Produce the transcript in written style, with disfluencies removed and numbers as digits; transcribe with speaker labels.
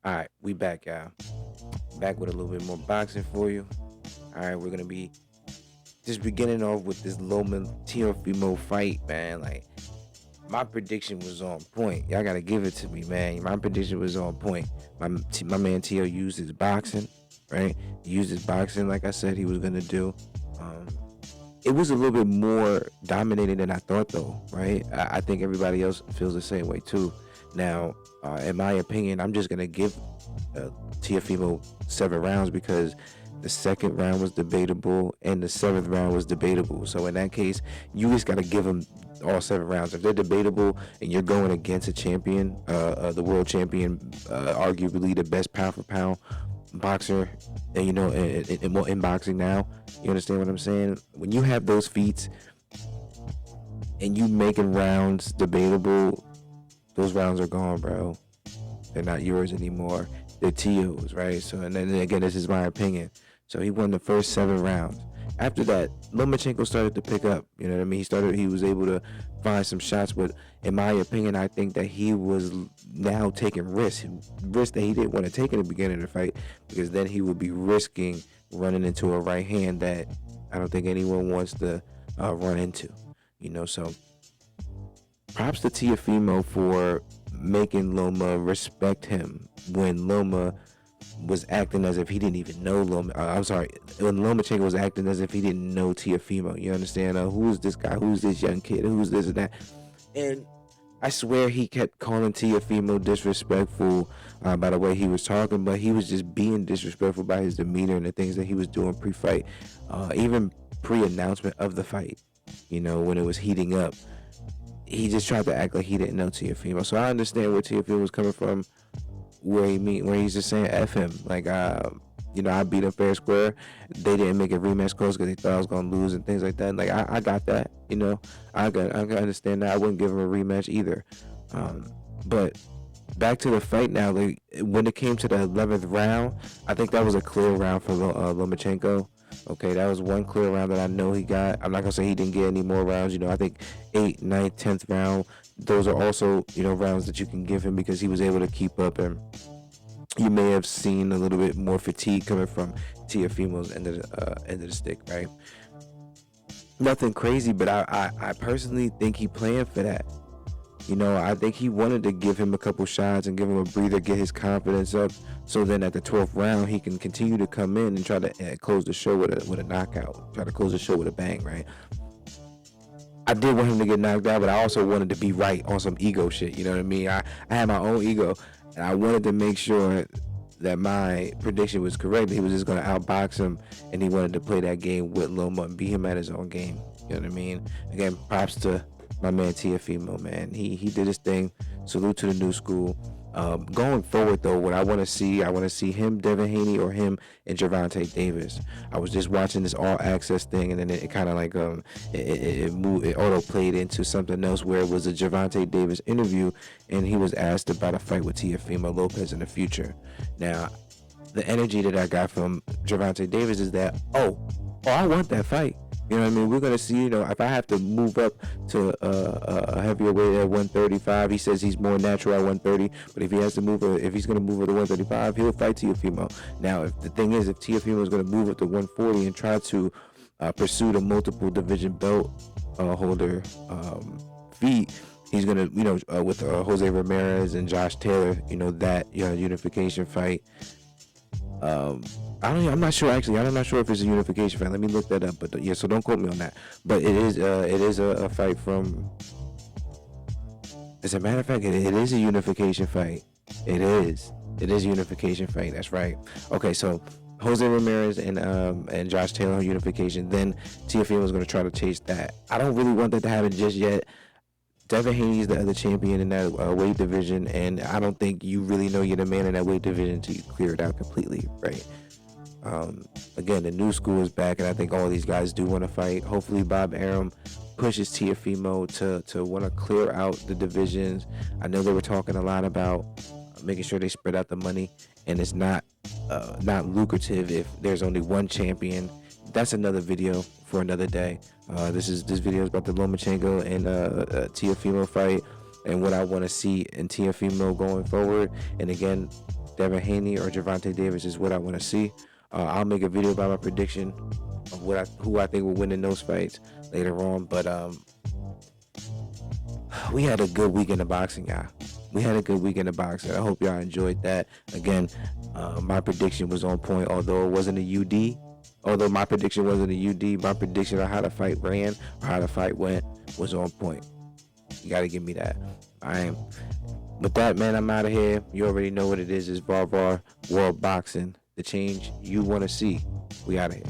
Speaker 1: All right, we back, y'all. Back with a little bit more boxing for you. All right, we're gonna be just beginning off with this Loma Teofimo fight, man. Like my prediction was on point. Y'all gotta give it to me, man. My prediction was on point. My man Tio used his boxing, right? He used his boxing like I said he was gonna do. Um, it was a little bit more dominating than I thought, though, right? I think everybody else feels the same way too. Now, in my opinion, I'm just gonna give uh, Tiafimo 7 rounds because the second round was debatable and the seventh round was debatable. So in that case, you just gotta give him all 7 rounds. If they're debatable and you're going against a champion, the world champion, arguably the best pound for pound boxer, and in boxing now, you understand what I'm saying? When you have those feats and you making rounds debatable, those rounds are gone, bro. They're not yours anymore. They're Tio's, right? So, and then again, this is my opinion. So he won the first 7 rounds. After that, Lomachenko started to pick up. You know what I mean? He was able to find some shots, but in my opinion, I think that he was now taking risks that he didn't want to take in the beginning of the fight, because then he would be risking running into a right hand that I don't think anyone wants to run into. So props to Tiafimo for making Loma respect him when Loma was acting as if he didn't even know Loma. I'm sorry, when Lomachenko was acting as if he didn't know Tiafimo. You understand? Who is this guy? Who's this young kid? Who's this and that? And I swear he kept calling Tiafimo disrespectful by the way he was talking, but he was just being disrespectful by his demeanor and the things that he was doing pre-fight, even pre-announcement of the fight. When it was heating up, he just tried to act like he didn't know Tiafimo. So I understand where Tiafimo was coming from, where he's just saying F him. Like, I beat him fair and square. They didn't make a rematch close because they thought I was gonna lose and things like that. Like, I got that. I can understand that. I wouldn't give him a rematch either. But back to the fight now. Like, when it came to the 11th round, I think that was a clear round for Lomachenko. Okay, that was one clear round that I know he got. I'm not gonna say he didn't get any more rounds. I think 8th, 9th, 10th round. Those are also rounds that you can give him because he was able to keep up, and you may have seen a little bit more fatigue coming from Tiafimo's end of the stick, right? Nothing crazy, but I personally think he planned for that. I think he wanted to give him a couple shots and give him a breather, get his confidence up, so then at the 12th round he can continue to come in and try to close the show with a knockout, try to close the show with a bang, right? I did want him to get knocked out, but I also wanted to be right on some ego shit. You know what I mean? I had my own ego, and I wanted to make sure that my prediction was correct. He was just going to outbox him, and he wanted to play that game with Loma and beat him at his own game. You know what I mean? Again, props to my man Tiafimo, man. He did his thing. Salute to the new school. Going forward, though, what I want to see him, Devin Haney, or him and Gervonta Davis. I was just watching this all access thing, and then it kind of like it moved, it auto played into something else where it was a Gervonta Davis interview, and he was asked about a fight with Teofimo Lopez in the future. Now, the energy that I got from Gervonta Davis is that, I want that fight. You know what I mean? We're gonna see. If I have to move up to a heavier weight at 135, he says he's more natural at 130. But if he's gonna move up to 135, he'll fight Teofimo. Now, if Teofimo is gonna move up to 140 and try to pursue the multiple division belt holder feat, he's gonna, with Jose Ramirez and Josh Taylor, that unification fight. I'm not sure actually. I'm not sure if it's a unification fight. Let me look that up. But yeah, so don't quote me on that. But it is a fight from. As a matter of fact, it is a unification fight. It is a unification fight. That's right. Okay, so Jose Ramirez and Josh Taylor unification. Then Teofimo is going to try to chase that. I don't really want that to happen just yet. Devin Haney is the other champion in that weight division, and I don't think you really know you're the man in that weight division until you clear it out completely, right? Again, the new school is back, and I think all these guys do want to fight. Hopefully, Bob Arum pushes Teofimo to want to clear out the divisions. I know they were talking a lot about making sure they spread out the money, and it's not lucrative if there's only one champion. That's another video for another day. This video is about the Lomachenko and Teofimo fight and what I want to see in Teofimo going forward. And again, Devin Haney or Gervonta Davis is what I want to see. I'll make a video about my prediction of who I think will win in those fights later on. But we had a good weekend of boxing, y'all. We had a good weekend of boxing. I hope y'all enjoyed that. Again, my prediction was on point, although it wasn't a UD. Although my prediction wasn't a UD, my prediction on how the fight ran or how the fight went was on point. You gotta give me that. With that, man, I'm out of here. You already know what it is. It's VAR World Boxing. The change you want to see. We out of here.